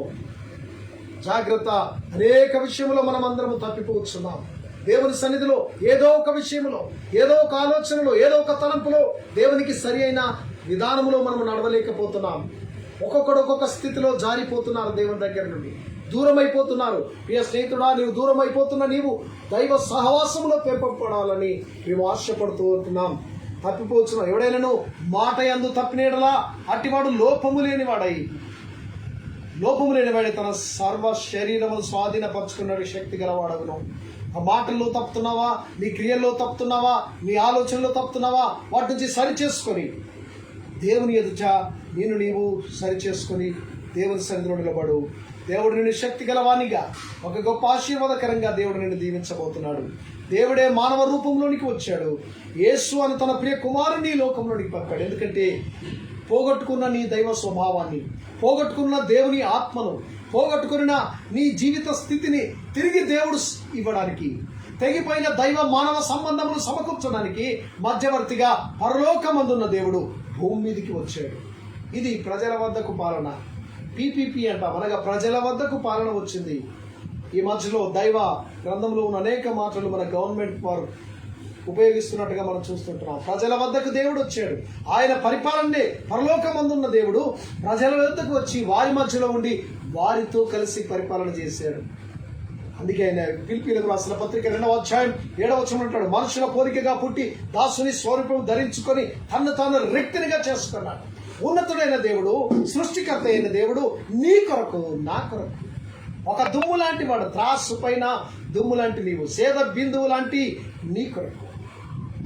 జాగ్రత్త, అనేక విషయములో మనమందరము తప్పిపోవచ్చున్నాం. దేవుని సన్నిధిలో ఏదో ఒక విషయంలో, ఏదో ఒక ఆలోచనలో, ఏదో ఒక తలంపులో దేవునికి సరి అయిన విధానములో మనం నడవలేకపోతున్నాం. ఒక్కొక్కడు ఒక్కొక్క స్థితిలో జారిపోతున్నారు. దేవుని దగ్గర నుండి దూరం అయిపోతున్నారు. ప్రియ స్నేహితుడా, నీవు దూరం అయిపోతున్న నీవు దైవ సహవాసంలో పెంపబడాలని మేము ఆశపడుతూ ఉంటున్నాం. తప్పిపోతున్నాం. ఎవడైనాను మాట యందు తప్పినేడలా అట్టివాడు లోపము లేనివాడై తన సర్వ శరీరము స్వాధీనపరచుకున్న శక్తి గలవాడగును. ఆ మాటల్లో తప్పుతున్నావా, నీ క్రియల్లో తప్పుతున్నావా, నీ ఆలోచనలో తప్పుతున్నావా, వాటి నుంచి సరి చేసుకొని దేవుని ఎదుట నీవు సరి చేసుకొని దేవుని సన్నిధిలో నిలబడు. దేవుడు నిన్ను శక్తి గలవానిగా, ఒక గొప్ప ఆశీర్వాదకరంగా దేవుడు నిన్ను దీవించబోతున్నాడు. దేవుడే మానవ రూపంలోనికి వచ్చాడు. యేసు అని తన ప్రియ కుమారుని లోకంలోనికి పంపాడు. ఎందుకంటే పోగొట్టుకున్న నీ దైవ స్వభావాన్ని, పోగొట్టుకున్న దేవుని ఆత్మను, పోగొట్టుకున్న నీ జీవిత స్థితిని తిరిగి దేవుడు ఇవ్వడానికి, తెగిపోయిన దైవ మానవ సంబంధములు సమకూర్చడానికి మధ్యవర్తిగా పరలోకమందున్న దేవుడు భూమి మీదికి వచ్చాడు. ఇది ప్రజల వద్దకు పాలన, PPP అంటాం, అనగా ప్రజల వద్దకు పాలన వచ్చింది. ఈ మధ్యలో దైవ గ్రంథంలో ఉన్న అనేక మాటలు మన గవర్నమెంట్ వారు ఉపయోగిస్తున్నట్టుగా మనం చూస్తుంటున్నాం. ప్రజల వద్దకు దేవుడు వచ్చాడు. ఆయన పరిపాలనే, పరలోకమందున్న దేవుడు ప్రజల వద్దకు వచ్చి వారి మధ్యలో ఉండి వారితో కలిసి పరిపాలన చేశాడు. అందుకే ఆయన ఫిలిప్పీయులకు రాసిన పత్రిక 2వ అధ్యాయం 7వ వచనం అంటాడు, మనుషుల పోలికగా పుట్టి దాసుని స్వరూపం ధరించుకొని తన్ను తాను రిక్తినిగా చేసుకున్నాడు. ఉన్నతుడైన దేవుడు, సృష్టికర్త అయిన దేవుడు నీ కొరకు, నా కొరకు ఒక దుమ్ము లాంటి వాడు, త్రాసు పైన దుమ్ము లాంటి నీవు, సేద బిందువు లాంటి నీ కొరకు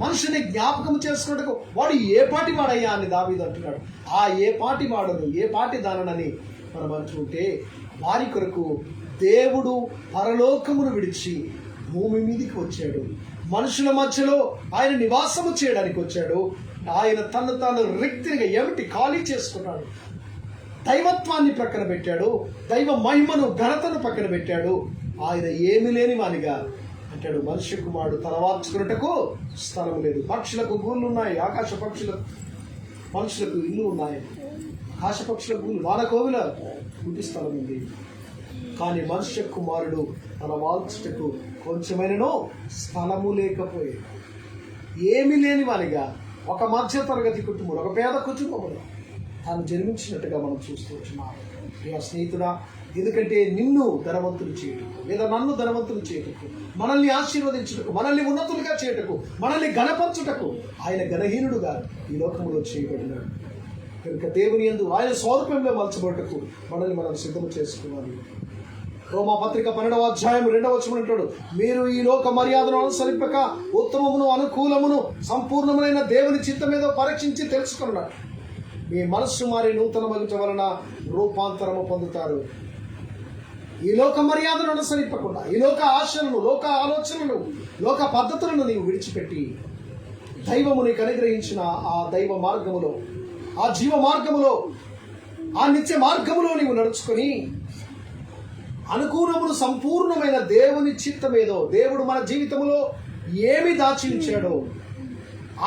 మనుషుని జ్ఞాపకం చేసుకున్నట్టుకు వాడు ఏ పాటి వాడయ్యా అని దావీదు అంటున్నాడు. ఆ ఏ పాటి వాడను, ఏ పాటి దానని మనం అంటుంటే, వారి కొరకు దేవుడు పరలోకమును విడిచి భూమి మీదకి వచ్చాడు. మనుషుల మధ్యలో ఆయన నివాసము చేయడానికి వచ్చాడు. ఆయన తను తాను రిక్తిగా ఏమిటి ఖాళీ చేసుకున్నాడు. దైవత్వాన్ని పక్కన పెట్టాడు, దైవ మహిమను ఘనతను పక్కన పెట్టాడు. ఆయన ఏమి లేని వానిగా అంటాడు, మనుష్య కుమారుడు తలవార్చుకున్నట్టుకు స్థలం లేదు. పక్షులకు గూళ్ళు ఉన్నాయి, ఆకాశ పక్షులకు, మనుషులకు ఇల్లు ఉన్నాయి. ఆకాశ పక్షుల గూళ్ళు, వానకోవిల ఇంటి స్థలం ఉంది. కానీ మనుష్య కుమారుడు తన వాల్చుటకు కొంచెమైనను స్థలము లేకపోయాడు. ఏమి లేని వానిగా ఒక మధ్య తరగతి కుటుంబం, ఒక పేద కుటుంబంలో తాను జన్మించినట్టుగా మనం చూస్తూ వచ్చినాం. ప్రియ స్నేహితుడా, ఎందుకంటే నిన్ను ధనవంతులు చేయటకు, లేదా నన్ను ధనవంతులు చేయటకు, మనల్ని ఆశీర్వదించుటకు, మనల్ని ఉన్నతులుగా చేయటకు, మనల్ని గణపరచుటకు ఆయన గణహీనుడుగా ఈ లోకంలో చేయబడినాడు. కనుక దేవుని యందు ఆయన స్వరూపంలో మలచబడటకు మనల్ని మనం సిద్ధం చేసుకోవాలి. రోమా పత్రిక 12వ అధ్యాయం 2వ వచనం అంటాడు, మీరు ఈ లోక మర్యాదను అనుసరింపక ఉత్తమమును, అనుకూలమును, సంపూర్ణమైన దేవుని చిత్తమేదో పరీక్షించి తెలుసుకున్నాడు. మీ మనస్సు మారి నూతన మగుట వలన రూపాంతరము పొందుతారు. ఈ లోక మర్యాదను అనుసరింపకుండా, ఈ లోక ఆశలను, లోక ఆలోచనలు, లోక పద్ధతులను నీవు విడిచిపెట్టి దైవము నీకు అనుగ్రహించిన ఆ దైవ మార్గములో, ఆ జీవ మార్గములో, ఆ నిత్య మార్గములో నీవు నడుచుకొని అనుకూలమును, సంపూర్ణమైన దేవుని చిత్తమేదో, దేవుడు మన జీవితంలో ఏమి దాచి ఉంచాడో,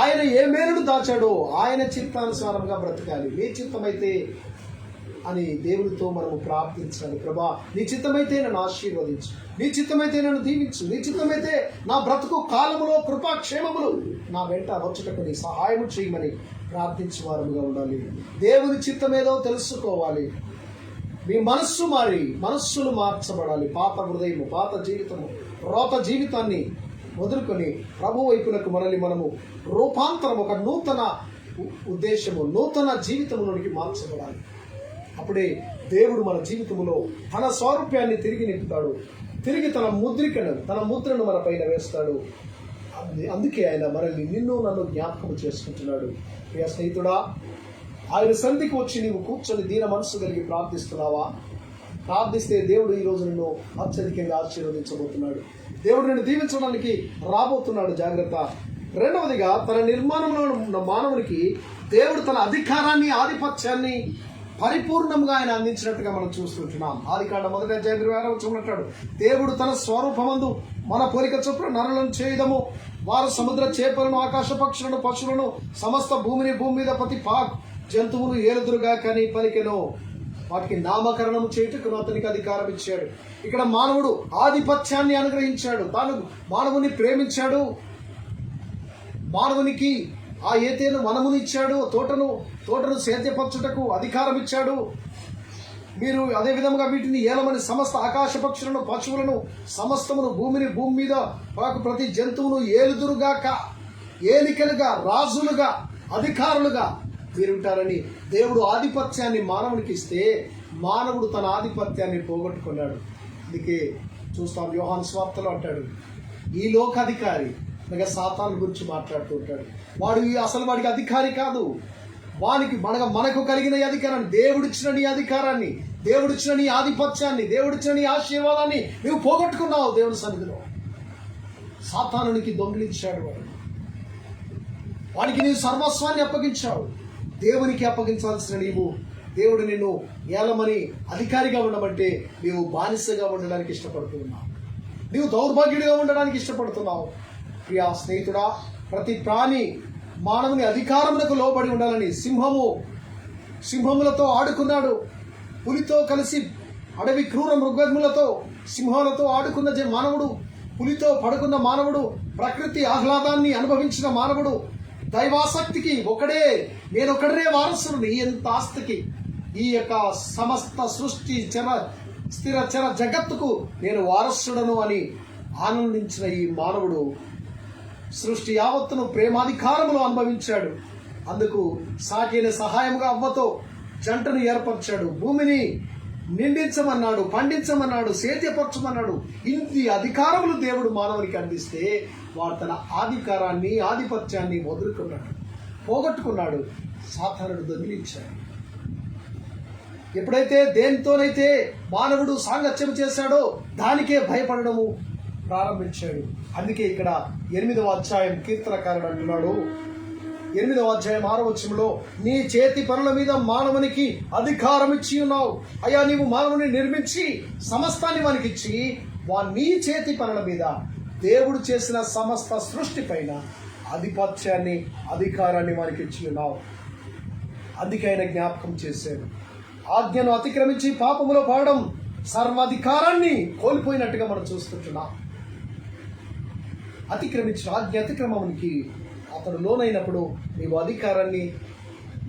ఆయన ఏ మేలును దాచాడో ఆయన చిత్తానుసారంగా బ్రతకాలి. నీ చిత్తమైతే అని దేవునితో మనము ప్రార్థించాలి. ప్రభా, నీ చిత్తమైతే నన్ను ఆశీర్వదించు, నీ చిత్తమైతే నన్ను దీవించు, నీ చిత్తమైతే నా బ్రతుకు కాలములో కృపాక్షేమములు నా వెంట వచ్చుటకు నీ సహాయము చేయమని ప్రార్థించేవారుగా ఉండాలి. దేవుని చిత్తమేదో తెలుసుకోవాలి. మీ మనస్సు మారి, మనస్సులు మార్చబడాలి. పాత హృదయము, పాత జీవితము, రోత జీవితాన్ని వదులుకొని ప్రభు వైపునకు మనల్ని మనము రూపాంతరం, ఒక నూతన ఉద్దేశము, నూతన జీవితంలోనికి మార్చబడాలి. అప్పుడే దేవుడు మన జీవితంలో తన స్వరూప్యాన్ని తిరిగి నింపుతాడు, తిరిగి తన ముద్రను మన పైన వేస్తాడు. అందుకే ఆయన మనల్ని, నిన్ను నన్ను జ్ఞాపకం చేసుకుంటున్నాడు. ప్రియ స్నేహితుడా, ఆయన సంధికి వచ్చి నీవు కూర్చొని దీన మనస్సు కలిగి ప్రార్థిస్తున్నావా? ప్రార్థిస్తే దేవుడు ఈరోజు నిన్ను అత్యధికంగా ఆశీర్వదించబోతున్నాడు. దేవుడు నిన్ను దీవించడానికి రాబోతున్నాడు. జాగ్రత్త. రెండవదిగా, తన నిర్మాణంలో ఉన్న మానవునికి దేవుడు తన అధికారాన్ని, ఆధిపత్యాన్ని పరిపూర్ణంగా ఆయన అందించినట్టుగా మనం చూస్తుంటున్నాం. ఆదికాండం 1వ అధ్యాయం 26వ వచనం అంటాడు, దేవుడు తన స్వరూపమందు మన పోలిక చొప్పున నరులను చేయదము, వారు సముద్ర చేపలను, ఆకాశ పక్షులను, పశువులను, సమస్త భూమి మీద ప్రతి జంతువులు ఏలుదురుగా కానీ పలికెను, వాటికి నామకరణము చేయుటకు అతనికి అధికారం ఇచ్చాడు. ఇక్కడ మానవుడు ఆధిపత్యాన్ని అనుగ్రహించాడు. తాను మానవుని ప్రేమించాడు, మానవునికి ఆ ఏతేను వనమును ఇచ్చాడు, తోటను సేద్యపరచుటకు అధికారం ఇచ్చాడు. మీరు అదే విధంగా వీటిని ఏలమని సమస్త ఆకాశ పక్షులను, పశువులను, సమస్తమును భూమి మీద ప్రతి జంతువును ఏలుదురుగాక, ఏలికలుగా, రాజులుగా, అధికారులుగా మీరుంటారని దేవుడు ఆధిపత్యాన్ని మానవునికి ఇస్తే, మానవుడు తన ఆధిపత్యాన్ని పోగొట్టుకున్నాడు. అందుకే చూస్తాం, యోహాను సువార్తలో అంటాడు, ఈ లోకాధికారి అనగా సాతాను గురించి మాట్లాడుతూ ఉంటాడు. వాడికి అధికారి కాదు, మనకు కలిగిన అధికారాన్ని, దేవుడిచ్చిన నీ అధికారాన్ని, దేవుడిచ్చిన నీ ఆధిపత్యాన్ని, దేవుడిచ్చిన నీ ఆశీర్వాదాన్ని నువ్వు పోగొట్టుకున్నావు. దేవుని సన్నిధిలో సాతానునికి దొంగిలించాడు. వాడికి నీవు సర్వస్వాన్ని అప్పగించావు. దేవునికి అప్పగించాల్సిన నీవు, దేవుడు నిన్ను ఏలమని అధికారిగా ఉండమంటే నీవు బానిసగా ఉండడానికి ఇష్టపడుతున్నావు, నీవు దౌర్భాగ్యుడిగా ఉండడానికి ఇష్టపడుతున్నావు. ప్రియా స్నేహితుడా, ప్రతి ప్రాణి మానవుని అధికారములకు లోబడి ఉండాలని సింహములతో ఆడుకున్నాడు. పులితో కలిసి అడవి క్రూర మృగములతో, సింహాలతో ఆడుకున్న మానవుడు, పులితో పడుకున్న మానవుడు, ప్రకృతి ఆహ్లాదాన్ని అనుభవించిన మానవుడు, దైవాసక్తికి నేనొక్కడే వారసుని, ఎంత ఆస్తికి, ఈ యొక్క సమస్త సృష్టి స్థిరచర జగత్తుకు నేను వారసుడను అని ఆనందించిన ఈ మానవుడు సృష్టి యావత్తును ప్రేమాధికారములు అనుభవించాడు. అందుకు సాటిన సహాయంగా అవ్వతో జంటను ఏర్పరిచాడు. భూమిని నిండించమన్నాడు, పండించమన్నాడు, సేద్యపరచమన్నాడు. ఇన్ని అధికారములు దేవుడు మానవునికి అందిస్తే వాడు తన అధికారాన్ని, ఆధిపత్యాన్ని వదులుకున్నాడు, పోగొట్టుకున్నాడు. సాతానుడు దొంగిలించాడు. ఎప్పుడైతే దేనితోనైతే మానవుడు సాంగత్యం చేశాడో దానికే భయపడడము ప్రారంభించాడు. అందుకే ఇక్కడ 8వ అధ్యాయం కీర్తనకారుడు అంటున్నాడు, 8వ అధ్యాయం 6వ వచనంలో, నీ చేతి పనుల మీద మానవునికి అధికారం ఇచ్చి ఉన్నావు. అయ్యా, నీవు మానవుని నిర్మించి సమస్తాన్ని వానికిచ్చి నీ చేతి పనుల మీద దేవుడు చేసిన సమస్త సృష్టి పైన ఆధిపత్యాన్ని, అధికారాన్ని వానికి ఇచ్చి ఉన్నావు. అందుకే ఆయన జ్ఞాపకం చేశాడు. ఆజ్ఞను అతిక్రమించి పాపములో పడడం సర్వాధికారాన్ని కోల్పోయినట్టుగా మనం చూస్తుంటున్నాం. అతిక్రమించిన ఆజ్ఞ అతిక్రమానికి అతడు లోనైనప్పుడు నీవు అధికారాన్ని,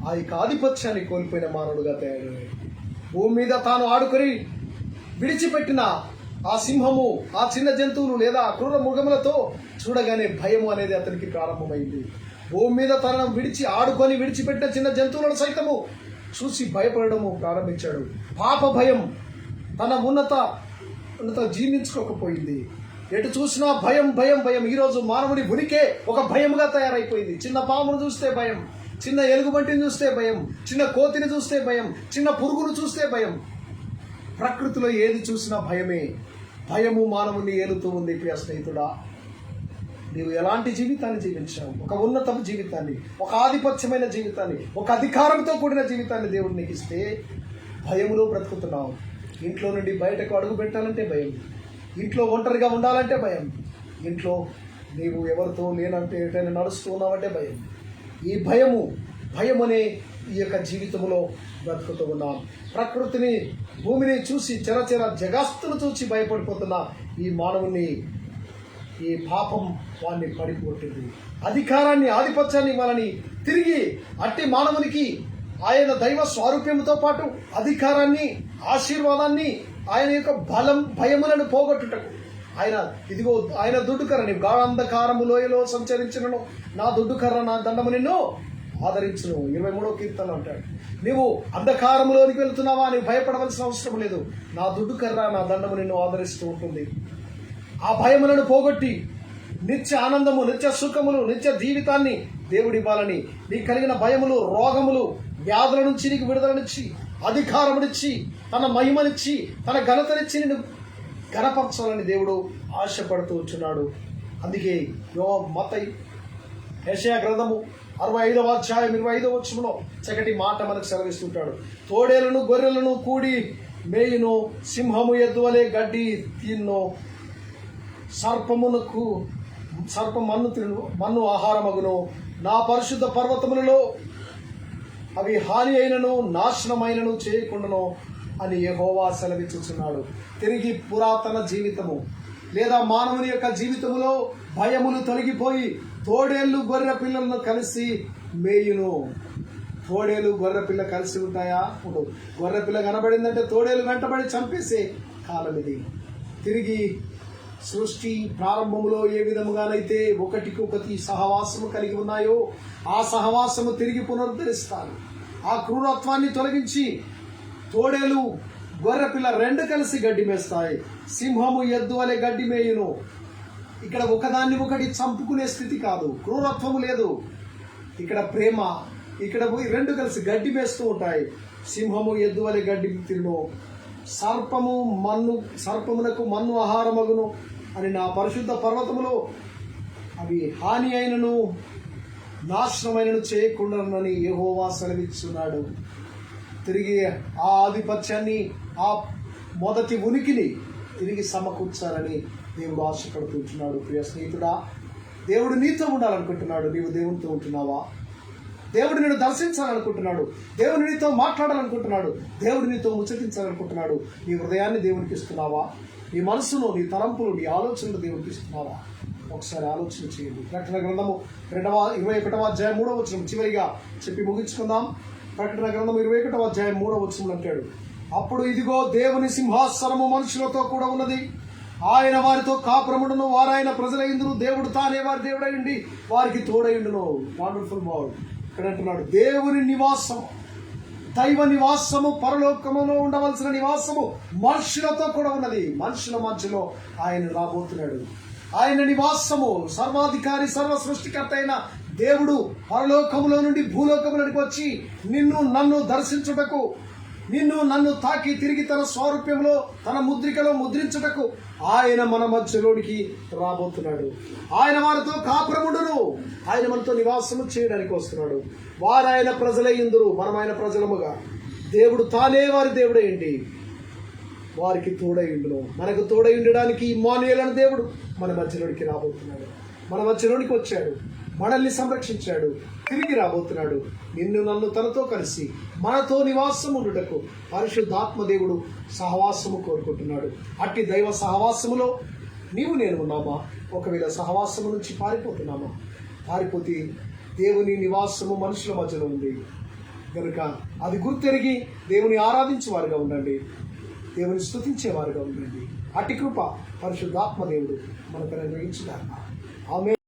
ఆ యొక్క ఆధిపత్యాన్ని కోల్పోయిన మానవుడుగా తయారయ్యాడు. భూమి మీద తాను ఆడుకొని విడిచిపెట్టిన ఆ సింహము, ఆ చిన్న జంతువులు లేదా క్రూర మృగములతో చూడగానే భయము అనేది అతనికి ప్రారంభమైంది. భూమి మీద తనను ఆడుకొని విడిచిపెట్టిన చిన్న జంతువులను సైతము చూసి భయపడము ప్రారంభించాడు. పాప భయం తన ఉన్నత జీర్ణించుకోకపోయింది. ఎటు చూసినా భయం భయం భయం. ఈరోజు మానవుడి ఉనికే ఒక భయముగా తయారైపోయింది. చిన్న పామును చూస్తే భయం, చిన్న ఎలుగుబంటిని చూస్తే భయం, చిన్న కోతిని చూస్తే భయం, చిన్న పురుగును చూస్తే భయం. ప్రకృతిలో ఏది చూసినా భయమే. భయము మానవుని ఏలుతూ ఉంది. ప్రియ స్నేహితుడా, నీవు ఎలాంటి జీవితాన్ని జీవించావు? ఒక ఉన్నత జీవితాన్ని, ఒక ఆధిపత్యమైన జీవితాన్ని, ఒక అధికారంతో కూడిన జీవితాన్ని దేవుడు నీకు ఇస్తే భయములో బ్రతుకుతున్నావు. ఇంట్లో నుండి బయటకు అడుగు పెట్టాలంటే భయం, ఇంట్లో ఒంటరిగా ఉండాలంటే భయం, ఇంట్లో నీవు ఎవరితో లేనంటే ఎటైనా నడుస్తూ ఉన్నావంటే భయం. ఈ భయం అనే ఈ యొక్క జీవితంలో బ్రతుకుతూ ఉన్నాం. ప్రకృతిని, భూమిని చూసి చరచర జగస్తును చూసి భయపడిపోతున్న ఈ మానవుని ఈ పాపం వాడిని పడిపోతుంది. అధికారాన్ని, ఆధిపత్యాన్ని ఇవ్వాలని తిరిగి అట్టి మానవునికి ఆయన దైవ స్వారూప్యంతో పాటు అధికారాన్ని, ఆశీర్వాదాన్ని, ఆయన యొక్క భయములను పోగొట్టుటకు ఆయన దుడ్డుకర్ర, నీవు గాఢంధకారము లోయలో సంచరించును, నా దుడ్డుకర్ర నా దండము నిన్ను ఆదరించును. 23వ కీర్తన అంటాడు. నీవు అంధకారములోనికి వెళ్తున్నావా? నీవు భయపడవలసిన అవసరం లేదు. నా దుడ్డుకర్ర నా దండము నిన్ను ఆదరిస్తూ ఉంటుంది. ఆ భయములను పోగొట్టి నిత్య ఆనందము, నిత్య సుఖములు, నిత్య జీవితాన్ని దేవుడు ఇవ్వాలని, నీకు కలిగిన భయములు, రోగములు, వ్యాధుల నుంచి నీకు విడుదలనిచ్చి, అధికారమునిచ్చి, తన మహిమనిచ్చి, తన ఘనతనిచ్చి నిన్ను ఘనపరచాలని దేవుడు ఆశపడుతూ వచ్చున్నాడు. అందుకే యెషయా గ్రంథము 65వ అధ్యాయం 25వ వచనంలో చక్కటి మాట మనకు సెలవిస్తుంటాడు. తోడేలను గొర్రెలను కూడి మేయును, సింహము ఎద్దు వలె గడ్డి తిన్ను, సర్పం మన్ను ఆహారమగును, నా పరిశుద్ధ పర్వతములలో అవి హాని అయినను నాశనమైనను చేయకుండాను అని యెహోవా సెలవిచ్చుచున్నాడు. తిరిగి పురాతన జీవితము లేదా మానవుని యొక్క జీవితములో భయములు తొలగిపోయి తోడేళ్ళు గొర్రె పిల్లలను కలిసి మేయును. తోడేలు గొర్రె పిల్ల కలిసి ఉంటాయా? ఉండవు. గొర్రె పిల్ల కనబడిందంటే తోడేలు వెంటబడి చంపేసే కాలం ఇది. తిరిగి సృష్టి ప్రారంభములో ఏ విధముగానైతే ఒకటికొకటి సహవాసము కలిగి ఉన్నాయో ఆ సహవాసము తిరిగి పునరుద్ధరిస్తాను. ఆ క్రూరత్వాన్ని తొలగించి తోడేలు గొర్రెపిల్ల రెండు కలిసి గడ్డి మేస్తాయి, సింహము ఎద్దు వలె గడ్డి మేయును. ఇక్కడ ఒకదాన్ని ఒకటి చంపుకునే స్థితి కాదు, క్రూరత్వము లేదు, ఇక్కడ ప్రేమ. ఇక్కడ రెండు కలిసి గడ్డి మేస్తూ ఉంటాయి. సింహము ఎద్దు వలె గడ్డి తిను, సర్పమునకు మన్ను ఆహారమగును అని నా పరిశుద్ధ పర్వతములో అవి హాని అయినను నాశనమైనను చేయకుండానని యెహోవా సెలవిస్తున్నాడు. తిరిగి ఆ ఆధిపత్యాన్ని, ఆ మొదటి ఉనికిని తిరిగి సమకూర్చాలని దేవుడు ఆశపడుతుంటున్నాడు. ప్రియ స్నేహితుడా, దేవుడు నీతో ఉండాలనుకుంటున్నాడు. నీవు దేవునితో ఉంటున్నావా? దేవుడు నిన్ను దర్శించాలనుకుంటున్నాడు. దేవుడు నీతో మాట్లాడాలనుకుంటున్నాడు. దేవుడు నీతో ముచ్చటించాలనుకుంటున్నాడు. నీ హృదయాన్ని దేవునికి ఇస్తున్నావా? నీ మనసును, నీ తలంపులు, నీ ఆలోచనలు దేవునికి ఇస్తున్నావా? ఒకసారి ఆలోచన చేయండి. ప్రకటన గ్రంథము 21వ అధ్యాయం 3వ వచనం చివరిగా చెప్పి ముగించుకుందాం. ప్రకటన గ్రంథం 21వ అధ్యాయం 3వ వచనం అంటాడు, అప్పుడు ఇదిగో దేవుని సింహాసనము మనుషులతో కూడా ఉన్నది. ఆయన వారితో కాపురముడును, వారాయన ప్రజలైందును. దేవుడు తానే వారి దేవుడైండి వారికి తోడైండును. Wonderful word. ఇక్కడ అంటున్నాడు దేవుని నివాసము, దైవ నివాసము, పరలోకములో ఉండవలసిన నివాసము మనుషులతో కూడా ఉన్నది. మనుషుల మధ్యలో ఆయన రాబోతున్నాడు. ఆయన నివాసము సర్వాధికారి, సర్వ సృష్టికర్త అయిన దేవుడు పరలోకములో నుండి భూలోకములోనికి వచ్చి నిన్ను నన్ను దర్శించుటకు, నిన్ను నన్ను తాకి తిరిగి తన స్వారూప్యంలో తన ముద్రికలో ముద్రించుటకు ఆయన మన మధ్యలోనికి రాబోతున్నాడు. ఆయన వారితో కాపురముండును. ఆయన మనతో నివాసము చేయడానికి వస్తున్నాడు. వారాయన ప్రజలయ్యుందురు, మనం ఆయన ప్రజలముగా. దేవుడు తానే వారి దేవుడేంటి, వారికి తోడైండును. మనకు తోడై ఉండడానికి ఇమ్మానుయేలు అనే దేవుడు మన మధ్యలోనికి రాబోతున్నాడు. మన మధ్యలోనికి వచ్చాడు, మనల్ని సంరక్షించాడు, తిరిగి రాబోతున్నాడు. నిన్ను నన్ను తనతో కలిసి మనతో నివాసం ఉండుటకు పరిశుద్ధాత్మ దేవుడు సహవాసము కోరుకుంటున్నాడు. అట్టి దైవ సహవాసములో నీవు నేను ఉన్నామా? ఒకవేళ సహవాసము నుంచి పారిపోతున్నామా? పారిపోతే దేవుని నివాసము మనుషుల మధ్యలో ఉంది కనుక అది గుర్తెరిగి దేవుని ఆరాధించేవారుగా ఉండండి, దేవుని స్తుతించేవారుగా ఉండండి. అట్టి కృప పరిశుద్ధాత్మ దేవుడు మనకు నిర్వహించుగాక. ఆమేన్.